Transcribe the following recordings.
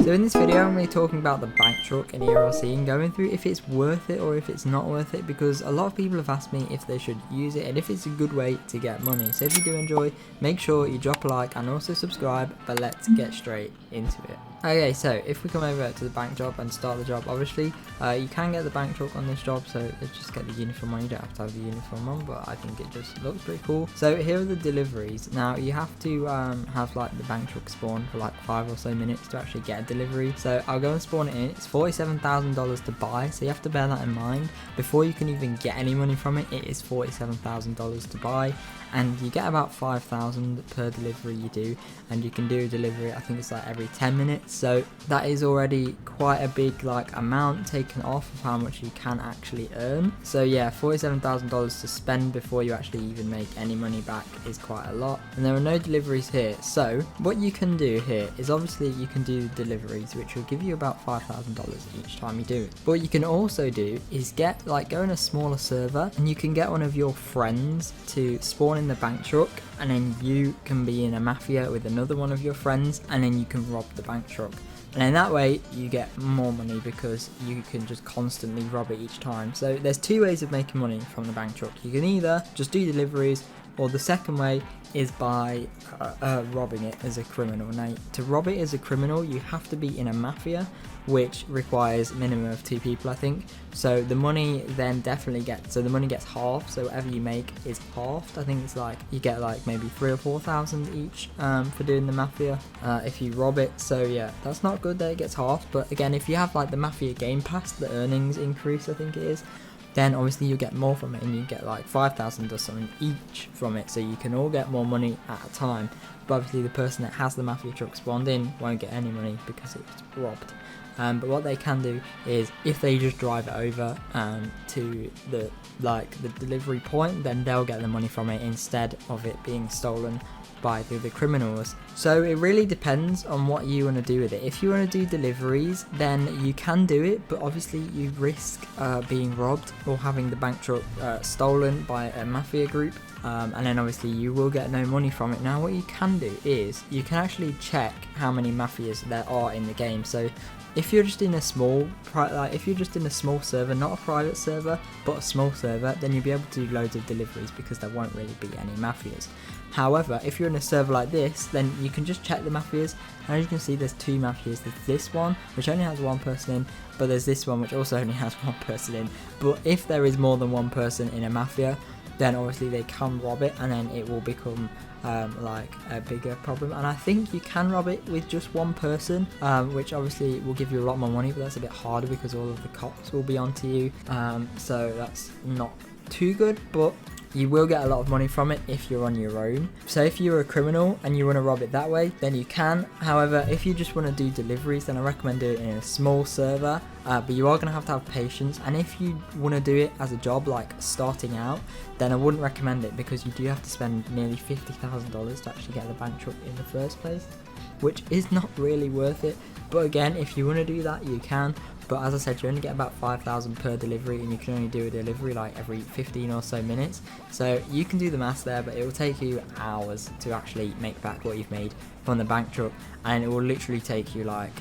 So in this video I'm going to be talking about the bank truck in Erlc and going through if it's worth it or if it's not worth it, because a lot of people have asked me if they should use it and if it's a good way to get money. So if you do enjoy, make sure you drop a like and also subscribe, but let's get straight into it. Okay, so if we come over to the bank job and start the job, obviously you can get the bank truck on this job, so let's just get the uniform on. You don't have to have the uniform on, but I think it just looks pretty cool. So here are the deliveries. Now you have to have like the bank truck spawn for like 5 or so minutes to actually get a delivery. So I'll go and spawn it in. It's $47,000 to buy, so you have to bear that in mind. Before you can even get any money from it, it is $47,000 to buy, and you get about 5,000 per delivery you do, and you can do a delivery, I think it's like every 10 minutes. So that is already quite a big like amount taken off of how much you can actually earn. So yeah, $47,000 to spend before you actually even make any money back is quite a lot. And there are no deliveries here. So what you can do here is obviously you can do deliveries, which will give you about $5,000 each time you do it. But what you can also do is go in a smaller server and you can get one of your friends to spawn in the bank truck, and then you can be in a mafia with another one of your friends, and then you can rob the bank truck. And in that way you get more money because you can just constantly rob it each time. So there's two ways of making money from the bank truck. You can either just do deliveries, or the second way is by robbing it as a criminal. Now to rob it as a criminal you have to be in a mafia, which requires a minimum of 2 people, I think. So the money then definitely gets halved, so whatever you make is halved. I think it's like you get like maybe 3,000 or 4,000 each for doing the mafia if you rob it. So yeah, that's not good that it gets halved, but again, if you have like the mafia game pass, the earnings increase, I think it is, then obviously you get more from it, and you get like 5,000 or something each from it, so you can all get more money at a time. But obviously the person that has the mafia truck spawned in won't get any money because it was robbed. But what they can do is if they just drive it over to the delivery point, then they'll get the money from it instead of it being stolen by the criminals. So it really depends on what you want to do with it. If you want to do deliveries, then you can do it, but obviously you risk being robbed or having the bank truck stolen by a mafia group, and then obviously you will get no money from it. Now what you can do is you can actually check how many mafias there are in the game. So if you're just in a small server, not a private server but a small server, then you'll be able to do loads of deliveries because there won't really be any mafias. However, if you're in a server like this, then you can just check the mafias, and as you can see there's 2 mafias. There's this one which only has 1 person in, but there's this one which also only has 1 person in. But if there is more than 1 person in a mafia, then obviously they can rob it, and then it will become like a bigger problem. And I think you can rob it with just 1 person, which obviously will give you a lot more money, but that's a bit harder because all of the cops will be onto you, so that's not too good, but you will get a lot of money from it if you're on your own. So if you're a criminal and you want to rob it that way, then you can. However, if you just want to do deliveries, then I recommend doing it in a small server, but you are going to have patience. And if you want to do it as a job, like starting out, then I wouldn't recommend it because you do have to spend nearly $50,000 to actually get the bank truck in the first place, which is not really worth it. But again, if you want to do that, you can. But as I said, you only get about 5,000 per delivery, and you can only do a delivery like every 15 or so minutes. So you can do the maths there, but it will take you hours to actually make back what you've made from the bank truck, and it will literally take you like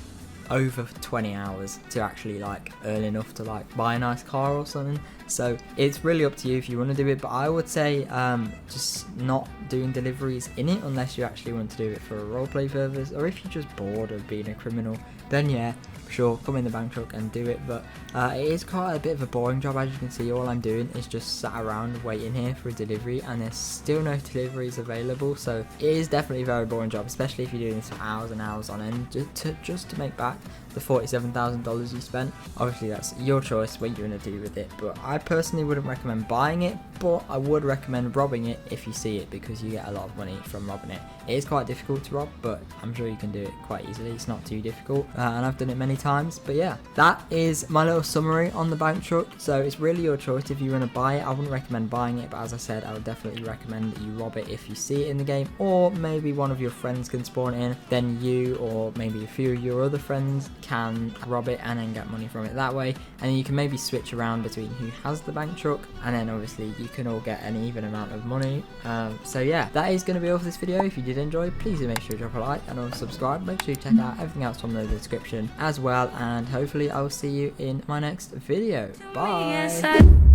over 20 hours to actually like earn enough to like buy a nice car or something. So it's really up to you if you want to do it, but I would say just not doing deliveries in it unless you actually want to do it for a roleplay purpose, or if you're just bored of being a criminal, then yeah, sure, come in the bank truck and do it. But it is quite a bit of a boring job. As you can see, all I'm doing is just sat around waiting here for a delivery, and there's still no deliveries available. So it is definitely a very boring job, especially if you're doing this for hours and hours on end just to make back the $47,000 you spent. Obviously that's your choice what you want to do with it, but I personally wouldn't recommend buying it, but I would recommend robbing it if you see it, because you get a lot of money from robbing it. It is quite difficult to rob, but I'm sure you can do it quite easily. It's not too difficult, and I've done it many times. But yeah, that is my little summary on the bank truck. So it's really your choice if you want to buy it. I wouldn't recommend buying it, but as I said, I would definitely recommend that you rob it if you see it in the game, or maybe one of your friends can spawn in, then you or maybe a few of your other friends can rob it and then get money from it that way. And you can maybe switch around between who has the bank truck, and then obviously you can all get an even amount of money. So yeah, that is going to be all for this video. If you did enjoy, please do make sure you drop a like and also subscribe. Make sure you check out everything else from the description as well, and hopefully I will see you in my next video. Bye.